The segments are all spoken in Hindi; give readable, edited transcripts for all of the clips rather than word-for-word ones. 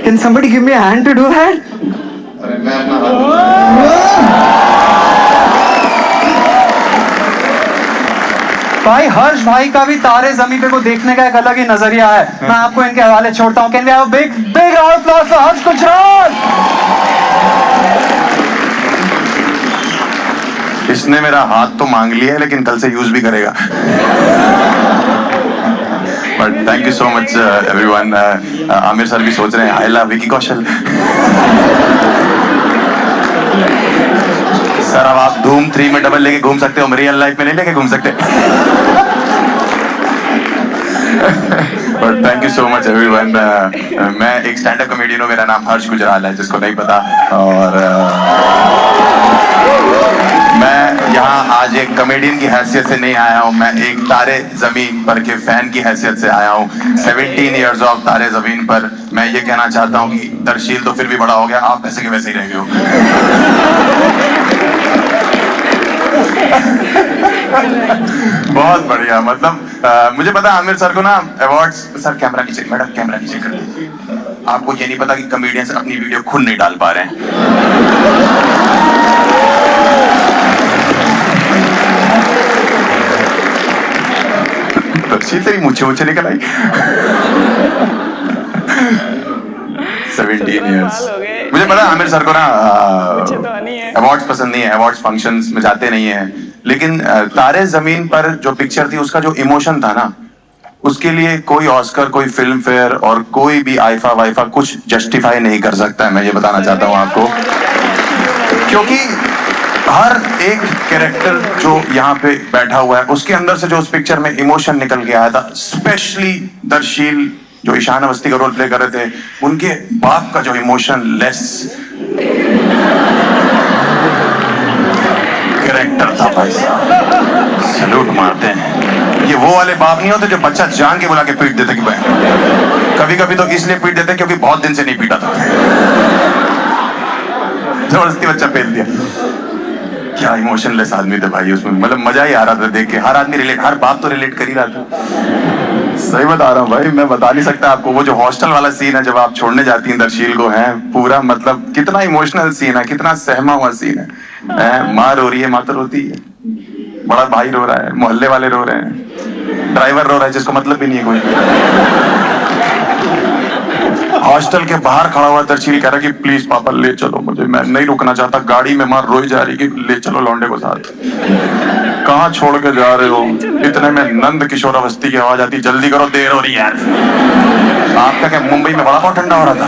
Can somebody give me a hand to do that? भाई हर्ष भाई का भी तारे ज़मीन पे को देखने का एक अलग ही नजरिया है। मैं आपको इनके हवाले छोड़ता हूँ। Can we have a big round of applause for हर्ष गुजराल? इसने मेरा हाथ तो मांग लिया है लेकिन कल से यूज भी करेगा। But thank you so much everyone. Aamir sir भी सोच रहे हैं I love Vicky Kaushal. Sir अब आप धूम 3 में डबल लेके घूम सकते हो, रियल लाइफ में नहीं लेके घूम सकते। But thank you so much everyone. मैं एक स्टैंड अप कॉमेडियन हूँ, मेरा नाम हर्ष गुजराल है जिसको नहीं पता। और मैं यहाँ आज एक कॉमेडियन की हैसियत से नहीं आया हूँ, मैं एक तारे जमीन पर के फैन की हैसियत से आया हूँ। 17 इयर्स ऑफ तारे जमीन पर। मैं ये कहना चाहता हूँ कि दरशील तो फिर भी बड़ा हो गया, आप वैसे के वैसे ही रह गए हो। बहुत बढ़िया। मतलब मुझे पता आमिर सर को ना अवार्ड्स, सर कैमरा नीचे, मैडम कैमरा नीचे कर दीजिए। आपको ये नहीं पता कि कॉमेडियंस अपनी वीडियो खुद नहीं डाल पा रहे हैं। दरशील तेरी मुझे निकल आई। 17 इयर्स। मुझे पता आमिर सर को ना अवार्ड्स पसंद नहीं है, अवार्ड्स फंक्शंस में जाते नहीं है, लेकिन तारे जमीन पर जो पिक्चर थी उसका जो इमोशन था ना, उसके लिए कोई ऑस्कर, कोई फिल्म फेयर और कोई भी आईफा वाईफा कुछ जस्टिफाई नहीं कर सकता है। मैं ये बताना चाहता हूँ आपको, क्योंकि हर एक कैरेक्टर जो यहाँ पे बैठा हुआ है उसके अंदर से जो उस पिक्चर में इमोशन निकल के आया था, स्पेशली दरशील जो ईशान अवस्थी का रोल प्ले कर रहे थे, उनके बाप का जो इमोशन लेस कैरेक्टर था भाई साहब, सैल्यूट मारते हैं। ये वो वाले बाप नहीं होते जो बच्चा जान के बुला के पीट देते कि भाई, कभी कभी तो इसलिए पीट देते क्योंकि बहुत दिन से नहीं पीटा था, जबरदस्ती बच्चा पेल दिया। क्या इमोशनलेस आदमी थे भाई उसमें, मतलब मजा ही आ रहा था देख के। हर आदमी रिलेट, हर बाप तो रिलेट कर ही रहा था। सही बता रहा हूँ भाई, मैं बता नहीं सकता आपको। वो जो हॉस्टल वाला सीन है जब आप छोड़ने जाती हैं दरशील को, है पूरा मतलब कितना इमोशनल सीन है, कितना सहमा हुआ सीन है। माँ रो रही है, माँ तो रोती है, बड़ा भाई रो रहा है, मोहल्ले वाले रो रहे हैं, ड्राइवर रो रहा है जिसको मतलब भी नहीं है कोई। हॉस्टल के बाहर खड़ा हुआ दरशील कह रहा कि प्लीज पापा ले चलो मुझे, मैं नहीं रुकना चाहता। गाड़ी में माँ रोई जा रही कि ले चलो लौंडे को साथ। कहाँ छोड़ के जा रहे हो? इतने में नंद किशोर अवस्थी की आवाज आती, जल्दी करो देर हो रही है। आपका क्या मुंबई में बड़ा बहुत ठंडा हो रहा था?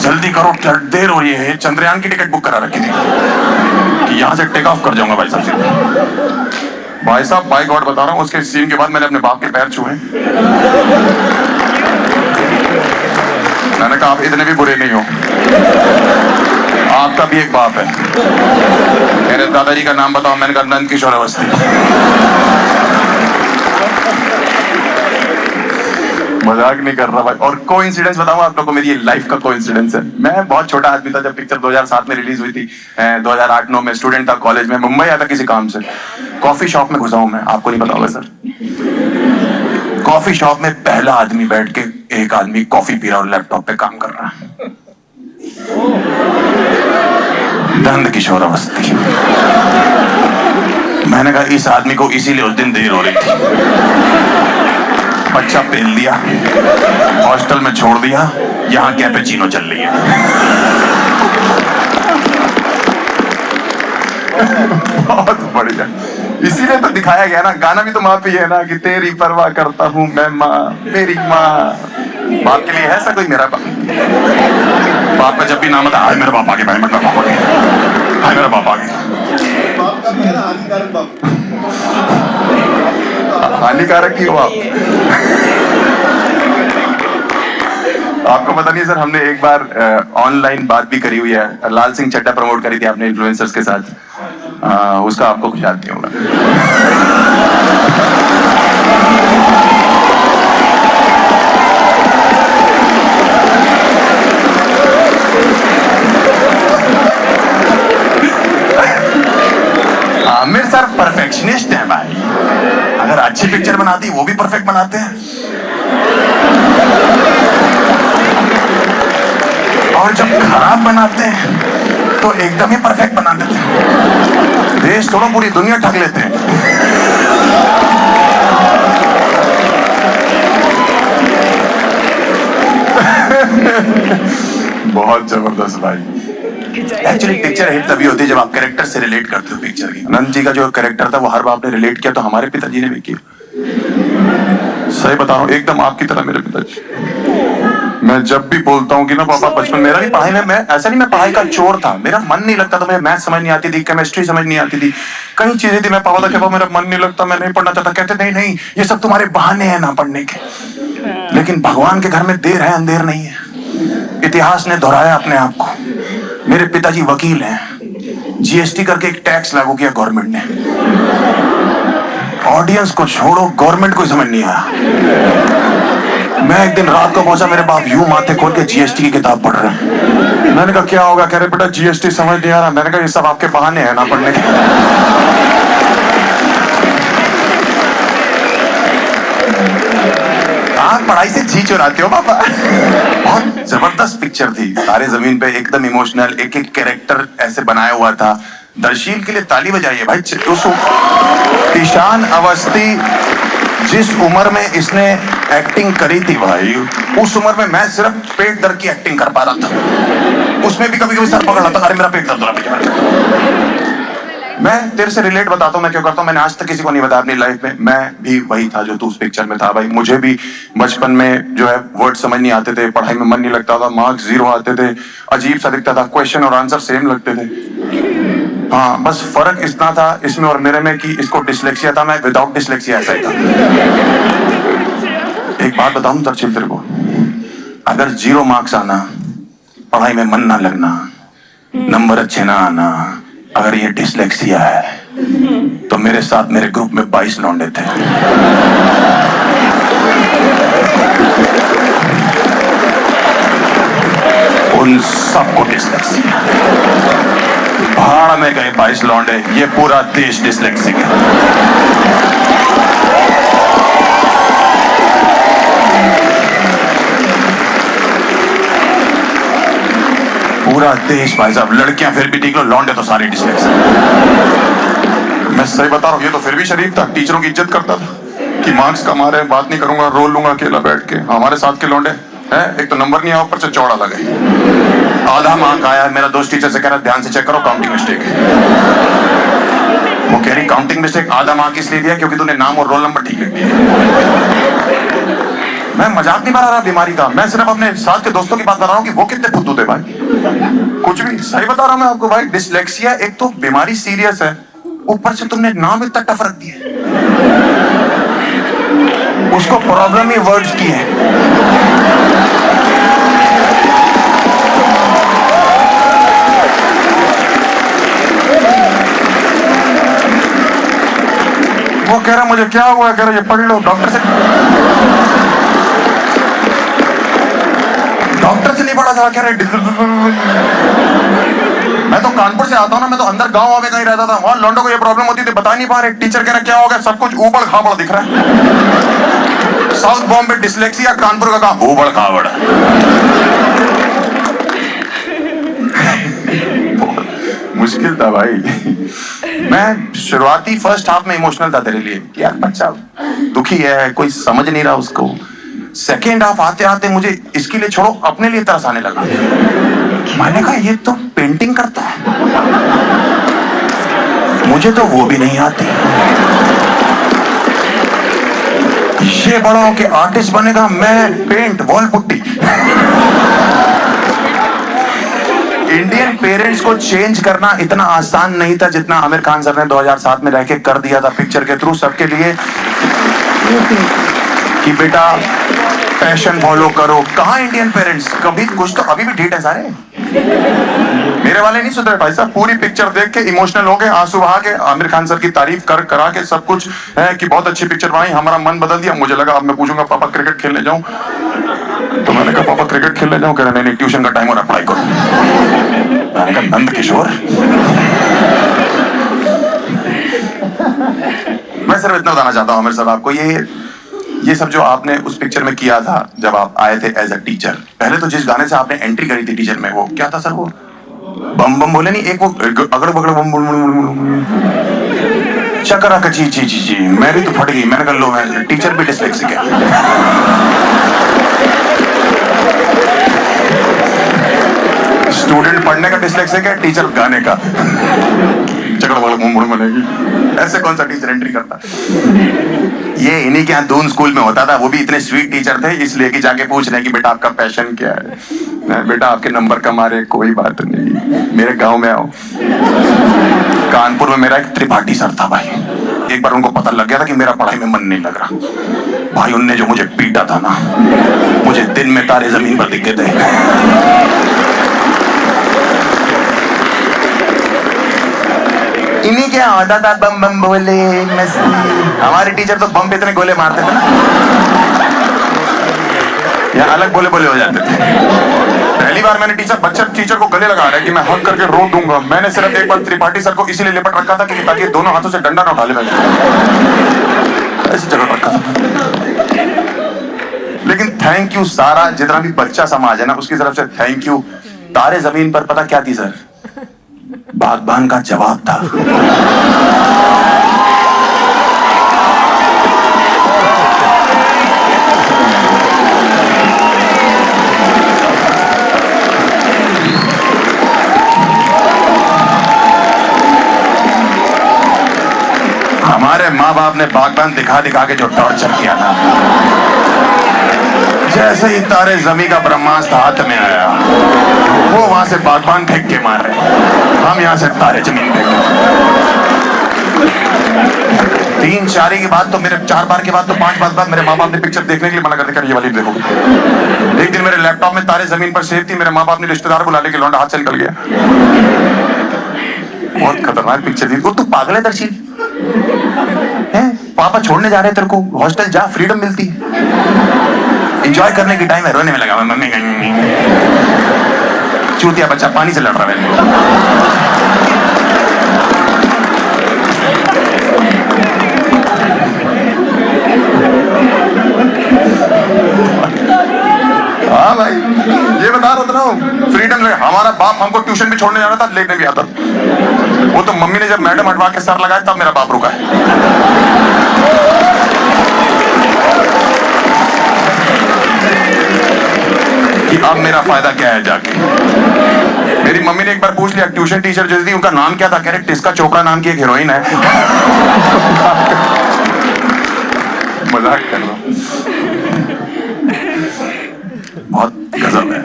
जल्दी करो देर हो रही है। चंद्रयान की टिकट बुक करा रखी थी कि यहाँ से टेक ऑफ कर जाऊंगा भाई साहब से। भाई साहब बाय गॉड बता रहा हूँ, उसके सीन के बाद मैंने अपने बाप के पैर छुए। मैंने कहा आप इतने भी बुरे नहीं हो, आपका भी एक बाप है। मेरे दादाजी का नाम बताओ, मैंने कहा नंद किशोर अवस्थी। मजाक नहीं कर रहा भाई। और कोइंसिडेंस बताऊं आप लोगों को, मेरी लाइफ का कोइंसिडेंस है। मैं बहुत छोटा आदमी था जब पिक्चर 2007 में रिलीज हुई थी। 2008-9 में स्टूडेंट था, कॉलेज में, मुंबई आया था किसी काम से। कॉफी शॉप में घुसा हूं मैं, आपको नहीं पता होगा सर। कॉफी शॉप में पहला आदमी बैठ के, एक आदमी कॉफी पी रहा और लैपटॉप पे काम कर रहा है। नंद किशोर अवस्थी। मैंने कहा इस आदमी को इसीलिए उस दिन देर हो रही थी। बच्चा पेल दिया, हॉस्टल में छोड़ दिया, यहाँ कैपेचिनो चल रही है। बहुत बढ़िया। इसीलिए तो दिखाया गया ना, गाना भी तो माँ पे है ना कि तेरी परवाह करता हूँ मैं माँ, मेरी माँ। बाप के लिए है ऐसा कोई? मेरा बाप का जब भी नाम आता, हाय मेरा बाप आ गया, भाई मेरा बाप आ गया, हाय मेरा बाप आ गया। हानिकारक ही हो आप। आपको पता नहीं सर, हमने एक बार ऑनलाइन बात भी करी हुई है। लाल सिंह चड्ढा प्रमोट करी थी आपने इन्फ्लुएंसर्स के साथ, उसका आपको कुछ याद नहीं होगा। आमिर सर परफेक्शनिस्ट है भाई, अगर अच्छे अच्छी पिक्चर बनाती वो भी परफेक्ट बनाते हैं, और जब खराब बनाते हैं तो एकदम ही परफेक्ट बना देते हैं। देश छोड़ो पूरी दुनिया ठग लेते हैं। बहुत जबरदस्त भाई। एक्चुअली पिक्चर हिट तभी होती है जब आप कैरेक्टर से रिलेट करते हो पिक्चर की। अनंत जी का जो कैरेक्टर था वो हर बार आपने रिलेट किया, तो हमारे पिताजी ने भी किया। सही बता रहा हूँ, एकदम आपकी तरह मेरे पिताजी। मैं जब भी बोलता हूँ कि ना पापा बचपन मेरा भी पढ़ाई में, मैं ऐसा नहीं मैं पढ़ाई का चोर था, मेरा मन नहीं लगता था, मुझे मैथ समझ नहीं आती थी, केमिस्ट्री समझ नहीं आती थी, कई चीजें थी। मैं पापा था कि पापा मेरा मन नहीं लगता, मैं नहीं पढ़ना चाहता। कहते नहीं नहीं ये सब तुम्हारे बहाने हैं ना पढ़ने के, लेकिन भगवान के घर में देर है अंधेर नहीं है। इतिहास ने दोहराया अपने आप को। मेरे पिताजी वकील हैं, जीएसटी करके एक टैक्स लागू किया गवर्नमेंट ने। ऑडियंस को छोड़ो, गवर्नमेंट को समझ नहीं आया। मैं एक दिन रात को पहुंचा, मेरे बाप यूं माथे खोल के जीएसटी की किताब पढ़ रहे हैं। मैंने कहा क्या होगा? कह रहे बेटा जीएसटी समझ नहीं आ रहा। मैंने कहा ये सब आपके बहाने हैं ना पढ़ने के। आप पढ़ाई से जी चुराते हो पापा। बहुत जबरदस्त पिक्चर थी तारे जमीन पे, एकदम इमोशनल, एक एक कैरेक्टर ऐसे बनाया हुआ था। दर्शील के लिए ताली बजाइए भाई। उस ईशान अवस्थी जिस उम्र में इसने एक्टिंग करी थी भाई, उस उम्र में मैं सिर्फ पेट दर्द की एक्टिंग कर पा रहा था। उसमें भी कभी कभी सर पकड़ रहा था, अरे मेरा पेट दर्द हो रहा। मैं तेरे से रिलेट बताता हूँ मैं क्यों करता हूँ। मैंने आज तक किसी को नहीं बताया अपनी लाइफ में। मैं भी वही था जो तू उस पिक्चर में था भाई। मुझे भी बचपन में जो है वर्ड समझ नहीं आते थे, पढ़ाई में मन नहीं लगता था, मार्क्स 0 आते थे, अजीब सा दिखता था, क्वेश्चन और आंसर सेम लगते थे। हाँ, बस फर्क इतना था इसमें और मेरे में कि इसको डिसलेक्सिया था, मैं विदाउट डिसलेक्सिया ऐसा ही था। एक बात बताऊं दर्शिल तेरे को, अगर 0 मार्क्स आना, पढ़ाई में मन ना लगना, नंबर अच्छे ना आना, अगर ये डिसलेक्सिया है तो मेरे साथ मेरे ग्रुप में 22 लौंडे थे। उन सबको डिसलेक्सिया, भाड़ में गए 22 लौंडे, ये पूरा देश डिसलेक्सिक है। पूरा देश भाई साहब, लड़कियां फिर भी ठीक लो, लौंडे तो सारे डिसलेक्सिक। मैं सही बता रहा हूँ, ये तो फिर भी शरीफ था, टीचरों की इज्जत करता था कि मार्क्स कम आ रहे हैं, बात नहीं करूंगा, रो लूंगा अकेला बैठ के। हमारे साथ के लौंडे हैं, एक तो नंबर नहीं आया, ऊपर से चौड़ा लगे। आधा मार्क आया, मेरा दोस्त टीचर से कह रहा ध्यान से चेक करो काउंटिंग मिस्टेक है। वो कह रही काउंटिंग मिस्टेक, आधा मार्क इसलिए दिया क्योंकि तूने नाम और रोल नंबर ठीक लिख दिया। मैं मजाक नहीं बना रहा बीमारी का, मैं सिर्फ अपने साथ के दोस्तों की बात कर रहा हूँ कि वो कितने फुद्दू थे भाई। कुछ भी सही बता रहा हूँ मैं आपको भाई। डिसलेक्सिया एक तो बीमारी सीरियस है, ऊपर से तुमने नाम इतना टफ रख दिया, उसको प्रॉब्लम ही वर्ड्स की है। वो कह रहा मुझे क्या हुआ, कह रहा ये पढ़ लो, डॉक्टर से नहीं पढ़ा था, कह रहे। मैं तो कानपुर से आता हूँ ना, मैं तो अंदर गांव में कहीं रहता था, वहां लौंडों को ये प्रॉब्लम होती थी, बता नहीं पा रहे। टीचर कह रहा क्या हो गया, सब कुछ ऊबड़ खाबड़ दिख रहा है। साउथ बॉम्बे डिसलेक्सिया, कानपुर का काम ऊबड़ खाबड़। मुश्किल था भाई। मैं शुरुआती फर्स्ट हाफ में इमोशनल था तेरे लिए, यार बच्चा दुखी है, कोई समझ नहीं रहा उसको। सेकेंड हाफ आते आते मुझे इसके लिए छोड़ो अपने लिए तरस आने लगा। मैंने कहा ये तो पेंटिंग करता है, मुझे तो वो भी नहीं आती। ये बड़ा होके आर्टिस्ट बनेगा, मैं paint wall putty. Indian parents को चेंज करना इतना आसान नहीं था जितना आमिर खान सर ने 2007 में रह के कर दिया था पिक्चर के थ्रू सबके लिए कि बेटा पैशन फॉलो करो। कहाँ इंडियन पेरेंट्स, कभी कुछ तो अभी भी ढीठ है सारे। मेरे वाले नहीं सुधरे भाई साहब, पूरी पिक्चर देख के इमोशनल हो गए, आंसू बहा के, आमिर खान सर की तारीफ कर करा के सब कुछ है कि बहुत अच्छी पिक्चर बनाई। हमारा मन बदल दिया। मुझे लगा अब मैं पूछूंगा पापा क्रिकेट खेलने जाऊं, तो मैंने कहा पापा क्रिकेट खेलने जाऊं, कह रहे नहीं ट्यूशन का टाइम हो रहा, पढ़ाई करो। मैंने कहा नंद किशोर। मैं सिर्फ इतना बताना चाहता हूँ आमिर साहब आपको, ये सब जो आपने उस पिक्चर में किया था जब आप आए थे एज अ टीचर, पहले तो जिस गाने से आपने एंट्री करी थी टीचर में, वो क्या था सर? वो बम बम बोले नहीं, एक वो अगड़ बगड़ बम बम चकरा का ची ची ची ची, मेरी तो फट गई। मैंने कहा लो, मैं टीचर भी डिस्लेक्सिक है। स्टूडेंट पढ़ने का डिस्लेक्सिक है, टीचर गाने का। चकरा बगड़ बम बम बनेगी, ऐसे कौन सा टीचर एंट्री करता? ये इन्हीं के यहाँ दून स्कूल में होता था, वो भी इतने स्वीट टीचर थे, इसलिए कि जाके पूछ रहे कि बेटा आपका पैशन क्या है? बेटा आपके नंबर कम आ रहे, कोई बात नहीं, मेरे गांव में आओ। कानपुर में मेरा एक त्रिपाठी सर था भाई, एक बार उनको पता लग गया था कि मेरा पढ़ाई में मन नहीं लग रहा भाई, उनने जो मुझे पीटा था ना, मुझे दिन में तारे जमीन पर दिखे थे। इन्हीं क्या होता था, बम बम बोले मस्ती। हमारे टीचर तो बम पे इतने गोले मारते थे ना, या अलग बोले बोले हो जाते थे। पहली बार मैंने टीचर को गले लगा रहा है कि मैं हक करके रो दूंगा, मैंने सिर्फ एक बार त्रिपाठी सर को इसीलिए लिपट रखा था कि ताकि दोनों हाथों से डंडा ना उठा ले, मैंने ऐसी जगह रखा था। लेकिन थैंक यू सारा जितना भी बच्चा समाज है ना, उसकी तरफ से थैंक यू। तारे जमीन पर पता क्या थी सर? बागबान का जवाब था। हमारे माँ बाप ने बागबान दिखा दिखा के जो टॉर्चर किया ना, जैसे ही तारे जमीन का ब्रह्मास्त्र हाथ में आया, वो वहां से बागबान फेंक के मार रहे, हम यहां से तारे जमीन फेंक। 3-4 के बाद तो मेरे 4 बार के बाद तो 5 बार बाद मेरे माँ बाप ने पिक्चर देखने के लिए मना कर दिया, ये वाली देखो। एक दिन मेरे लैपटॉप में तारे जमीन पर सेव थी, मेरे माँ बाप ने रिश्तेदार बुला लेके लौंडा हाथ से निकल गया। बहुत खतरनाक पिक्चर थी। वो तू पागल है दर्शी है? पापा छोड़ने जा रहे तेरे को, हॉस्टल जा, फ्रीडम मिलती है, एंजॉय करने की टाइम है, रोने में लगा मम्मी चूतिया बच्चा पानी से लड़ रहा है। हाँ भाई, ये बता रहा था ना, फ्रीडम ले। हमारा बाप हमको ट्यूशन भी छोड़ने जाना था, लेने भी आता। वो तो मम्मी ने जब मैडम हटवा के सर लगाया तब मेरा बाप रुका है। कि अब मेरा फायदा क्या है जाके। मेरी मम्मी ने एक बार पूछ लिया, ट्यूशन टीचर जो थी उनका नाम क्या था? कह रहे टिस्का चोपड़ा नाम की एक हीरोइन है। मजाक कर रहा हूं। बहुत गजब है।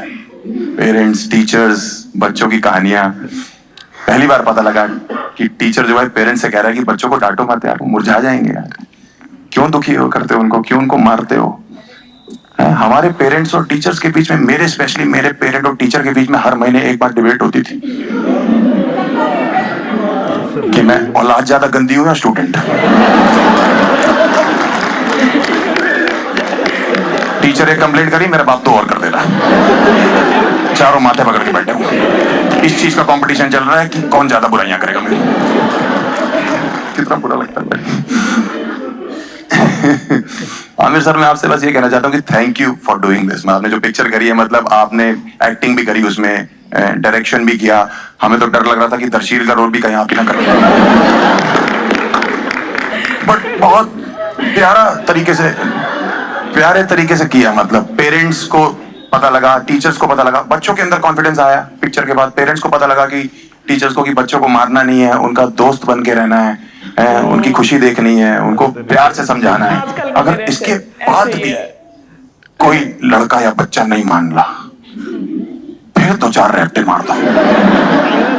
पेरेंट्स, टीचर्स, बच्चों की कहानियां। पहली बार पता लगा कि टीचर जो है पेरेंट्स से कह रहा है कि बच्चों को डांटो मत यार, वो मुरझा जाएंगे यार, क्यों दुखी हो करते हो उनको, क्यों उनको मारते हो? हमारे पेरेंट्स और टीचर्स के बीच में, मेरे स्पेशली मेरे पेरेंट और टीचर के बीच में हर महीने एक बार डिबेट होती थी कि मैं औलाद ज्यादा गंदी हूं या स्टूडेंट। टीचर एक कंप्लेंट करी, मेरा बाप तो और कर दे रहा। चारों माथे पकड़ के बैठे हुए, इस चीज का कंपटीशन चल रहा है कि कौन ज्यादा बुराइयां करेगा मेरी। कितना बुरा लगता है। आमिर सर, मैं आपसे बस ये कहना चाहता हूँ कि thank you for doing this. आपने जो पिक्चर करी है, मतलब आपने एक्टिंग भी करी उसमें, डायरेक्शन भी किया। हमें तो डर लग रहा था कि दर्शील का रोल भी कहीं आप ही ना कर, बट बहुत प्यारे तरीके से किया। मतलब पेरेंट्स को पता लगा, टीचर्स को पता लगा, बच्चों के अंदर कॉन्फिडेंस आया पिक्चर के बाद। पेरेंट्स को पता लगा कि टीचर्स को कि बच्चों को मारना नहीं है, उनका दोस्त बन के रहना है, उनकी खुशी देखनी है, उनको प्यार से समझाना है। अगर इसके बाद भी कोई लड़का या बच्चा नहीं मान रहा, फिर 2-4 रैप्टे मार दो।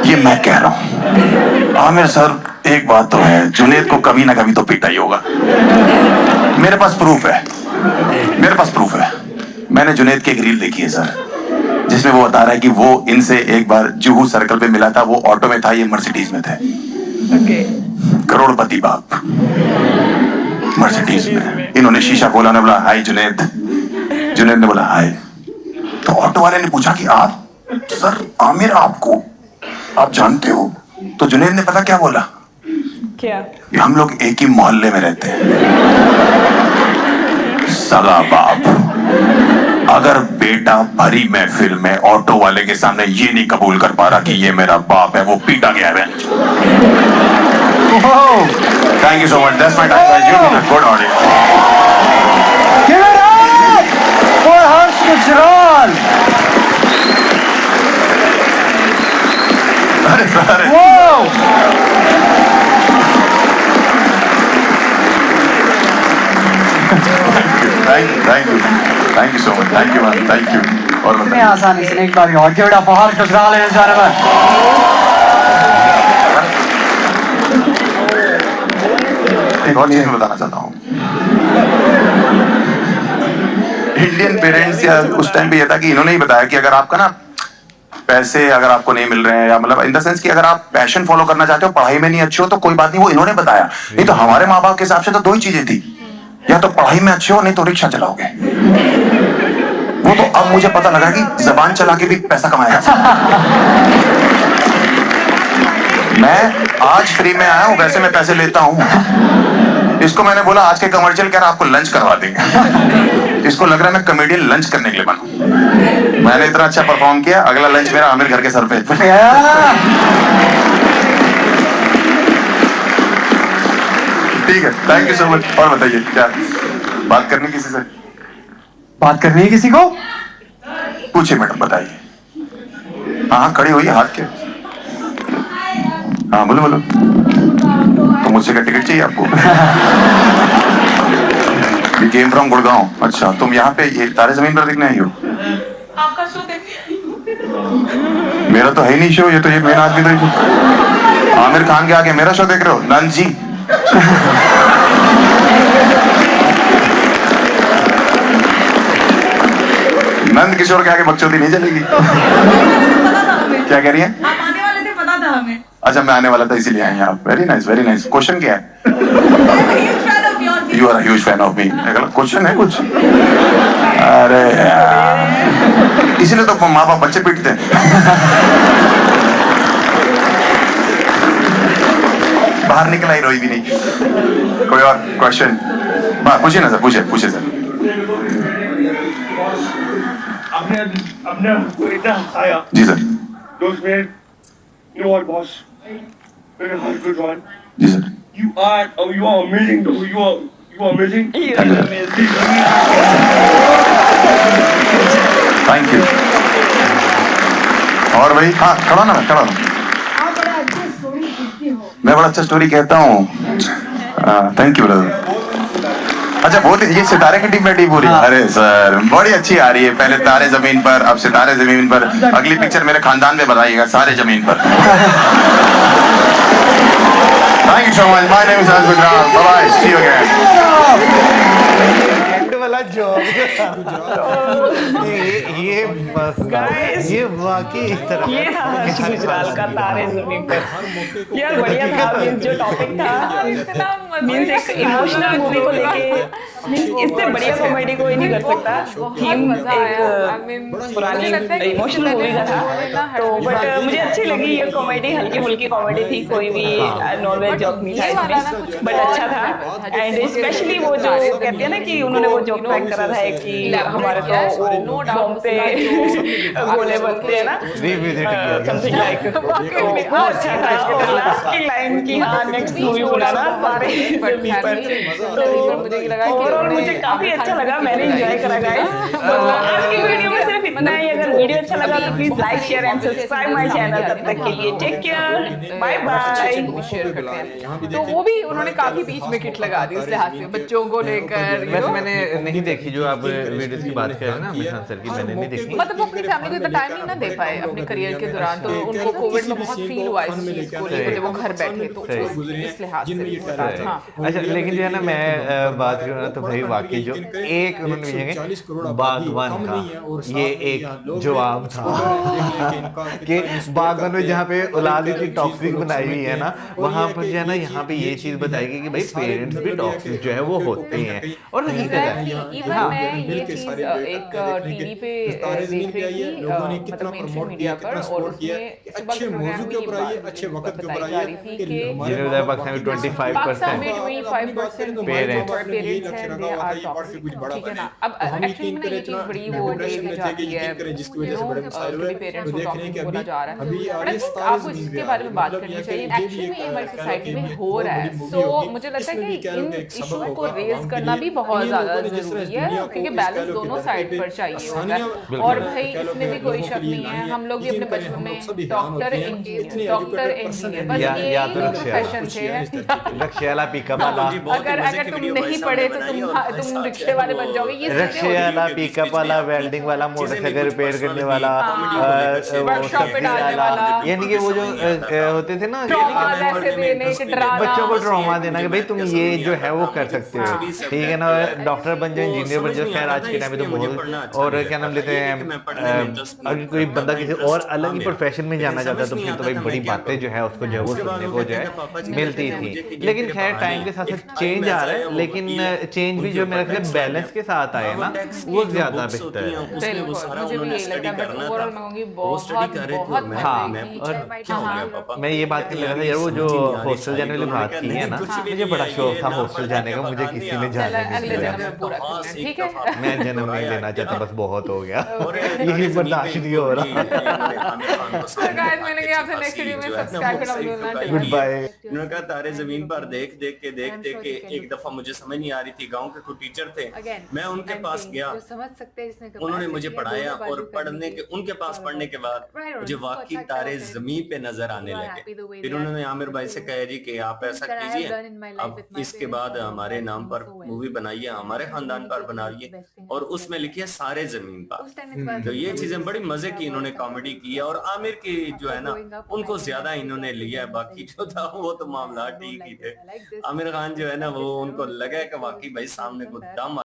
ये मैं कह रहा हूं। आमिर सर, एक बात तो है, जुनेद को कभी ना कभी तो पीटा ही होगा। मेरे पास प्रूफ है। मैंने जुनेद की एक रील देखी है सर, जिसमें वो बता रहा है कि वो इनसे एक बार जुहू सर्कल पे मिला था। वो ऑटो में था, ये मर्सिडीज में थे। करोड़पति बाप मर्सिडीज में। इन्होंने शीशा खोला, ने बोला हाय जुनेद। जुनेद ने बोला हाय। तो ऑटो वाले ने पूछा कि आप सर, आमिर आपको आप जानते हो? तो जुनेद ने पता क्या बोला? क्या? कि हम लोग एक ही मोहल्ले में रहते हैं। सगा बाप अगर बेटा भरी महफिल में ऑटो वाले के सामने ये नहीं कबूल कर पा रहा कि ये मेरा बाप है, वो पीटा गया है। Thank you so much, that's my time, you been a good audience. Give it up for Harsh Gujral. अरे Whoa! Thank you so much, thank you ma'am, thank you. और इतने बताइए। आसानी से एक बार और give it up for Harsh Gujral, ladies and gentlemen. एक और चीज मैं बताना चाहता हूँ। इंडियन पेरेंट्स या उस टाइम पे ये था कि इन्होंने ही बताया कि अगर आपका ना पैसे अगर आपको नहीं मिल रहे हैं, या मतलब इन द सेंस कि अगर आप पैशन फॉलो करना चाहते हो, पढ़ाई में नहीं अच्छे हो तो कोई बात नहीं, वो इन्होंने बताया। नहीं तो हमारे माँ बाप के हिसाब से तो दो ही चीजें थी, या तो पढ़ाई में अच्छे हो नहीं तो रिक्शा चलाओगे। वो तो अब मुझे पता लगा कि जबान चला के भी पैसा कमाया जा सकता है। मैं आज फ्री में आया हूं, वैसे मैं पैसे लेता हूं। इसको मैंने बोला आज के कमर्शियल कह रहा आपको लंच करवा देंगे। इसको लग रहा है मैं कॉमेडियन लंच करने के लिए बना। मैंने इतना अच्छा परफॉर्म किया, अगला लंच मेरा आमिर घर के सर पे। ठीक है, थैंक यू सो मच। और बताइए क्या बात करनी किसी से? बात करनी है किसी को? पूछिए मैडम, बताइए। हाँ खड़ी हुई है, हाथ के। हाँ बोलो बोलो। तो मुझसे क्या टिकट चाहिए आपको? We came from Gurgaon. अच्छा, तुम यहाँ पे ये तारे जमीन पर देखने आई हो? आपका शो देखिए। मेरा तो है ही नहीं शो, ये तो ये मेन आदमी तो आमिर खान के आगे मेरा शो देख रहे हो? नंद जी नंद किशोर के आगे बकचोदी नहीं चलेगी। क्या कह रही है? आप आने वाले थे, पता था हमें। अच्छा मैं आने वाला था इसीलिए आए हैं आप। Very nice, very nice. Question क्या है? You are huge fan of me. Question है कुछ? अरे यार, इसीलिए तो माँ बाप बच्चे पीटते हैं। बाहर निकल आई रोई भी नहीं। कोई और क्वेश्चन? पूछिए ना सर, पूछिए सर। आपने इतना हंसाया। जी sir. Those were, you know what, boss? Very hard, good one. जी sir. You are amazing, though. You are amazing. Thank you. और भाई हाँ खड़ा ना, मैं खड़ा हूँ। मैं बड़ा अच्छा स्टोरी कहता हूँ। Thank you brother. अच्छा बहुत ये सितारे की टीम बैठी पूरी। अरे सर बड़ी अच्छी आ रही है। पहले तारे जमीन पर, अब सितारे जमीन पर। अगली पिक्चर मेरे खानदान में बताइएगा, सारे जमीन पर। Thank you so much. My name is Harsh Gujral. Bye bye, see you again. वाला जॉब ये बस Guys, ये वाकई इस तरह ये था हर्ष गुजराल का तारे जमीन पर। यार बढ़िया था। मीन्स जो टॉपिक था, मीन्स एक इमोशनल मूवी को लेके, मीन्स इससे बढ़िया कॉमेडी कोई नहीं कर सकता। थीम एक पुरानी इमोशनल मूवी का था, तो बट मुझे अच्छी लगी ये कॉमेडी। हल्की फुल्की कॉमेडी थी, कोई भी नॉनवेज जॉक नहीं था इसमें, बट अच्छा था। एंड स्पेशली वो जो कहते हैं ना कि उन्होंने वो जॉक क्रैक करा था कि हमारे तो बॉम्ब पे गोले बनते हैं ना, समथिंग लाइक। वो अच्छा था। और लास्ट की लाइन की हाँ नेक्स्ट मूवी बनाना सारे जमीन पर। तो ओवरऑल मुझे काफी अच्छा लगा, मैंने एंजॉय करा गाइस। तो आज की वीडियो में सिर्फ इतना ही। अगर वीडियो अच्छा लगा तो please like share and subscribe my channel. तब तक के लिए take care, bye bye. Share करते हैं तो वो भी उन्होंने काफी बीच में किट लगा दी उस लिहाज से बच्चों को लेकर। वैसे मैंने नहीं देखी जो आप वीडियोस की बात कर रहे हैं ना आमिर खान सर की, मैंने नहीं देखी। मतलब वो अपनी फैमिली को इतना टाइम नहीं ना दे पाए अपने करियर के दौरान, तो उनको कोविड में बहुत फील हुआ इस चीज को लेकर जब वो घर बैठे, तो इस लिहाज से। हाँ अच्छा, लेकिन जो है ना मैं बात करूँ ना तो भाई वाकई जो एक उन्होंने भेजेंगे बागवान का, ये एक जवाब था कि बागबान में जहाँ पे औलाद इतनी टॉक्सिक बनाई हुई है ना, वहाँ पर जो है ना यहाँ पे ये चीज बताएगी कि भाई पेरेंट्स भी टॉक्सिक जो है वो होते हैं, और हकीकत है। इवन मैं ये चीज एक टीवी पे देख रही थी, मतलब मेनस्ट्रीम मीडिया पर, और उसमें सुबह के प्रोग्राम में ये बात बताई जा रही थी कि पाकिस्तान में 25% पेरेंट्स हैं, दे आर टॉक्सिक, ठीक है ना। अब एक्चुअली में ये चीज बड़ी वो ले दी जाती है, कि पेरेंट्स को टॉक्सिक बोला जा रहा है, बट आई थिंक आपको इसके बारे में बात करनी चाहिए। एक्चुअली में ये हमारी सोसाइटी में हो रहा है, सो मुझे लगता है कि इन इशू को रेज करना भी बहुत ज्यादा जरूरी है, क्योंकि बैलेंस दोनों साइड पर चाहिए होता है। और भाई इसमें भी कोई शक नहीं है, हम लोग भी अपने बचपन में डॉक्टर इंजीनियर बस ये प्रोफेशन थे। रक्षाला पिकअप वाला, अगर तुम नहीं पढ़े तो तुम रिक्शे वाले बन जाओगे। ये रक्षाला पिकअप वाला, वेल्डिंग वाला, मोटरसाइकिल रिपेयर करने वाला, वर्कशॉप पे डालने वाला, यानी कि वो जो होते थे ना बच्चों को ट्रॉमा देना कि भाई तुम ये जो है वो कर सकते हो, ठीक है ना, डॉक्टर बन जाओ, इंजीनियर बन जाओ। खैर आज के टाइम में तो बहुत, और क्या नाम लेते हैं, अगर कोई बंदा किसी और अलग ही प्रोफेशन में जाना चाहता है तो फिर तो भाई बड़ी बातें जो है उसको जो है वो सुनने को जो है मिलती थी। लेकिन खैर टाइम के साथ साथ चेंज आ रहा है, लेकिन चेंज भी जो मेरा ख्याल बैलेंस के साथ आए ना वो ज्यादा बेहतर है। मुझे भी यही लगता है, बट ओवरऑल मैं कहूंगी बहुत हाँ, मैं ये बात करने लगा था यार, वो जो हॉस्टल जाने वाली बात की है ना, मुझे बड़ा शौक था हॉस्टल जाने का, मुझे किसी ने जाने नहीं दिया। ठीक है, मैं जन्म नहीं लेना चाहता, बस बहुत हो गया, यही बर्दाश्त नहीं हो रहा। Goodbye. उन्होंने कहा तारे जमीन पर देख देख के एक दफा मुझे समझ नहीं आ रही थी, गांव के कोई टीचर थे, मैं उनके पास गया, उन्होंने मुझे पढ़ाया, और उनके पास पढ़ने के बाद मुझे वाकई तारे जमीन पे नजर आने लगे। फिर उन्होंने आमिर भाई से कहा जी कि आप ऐसा कीजिए, अब इसके बाद हमारे नाम पर मूवी बनाइए, हमारे खानदान पर बनाइए, और उसमें लिखिए सारे जमीन पर। तो ये चीजें बड़ी मजे की इन्होंने कॉमेडी की है, और आमिर की जो है ना उनको ज्यादा इन्होंने लिया, बाकी जो था वो तो मामला ठीक ही थे। आमिर खान जो है ना वो उनको लगा कि वाकई भाई सामने को दम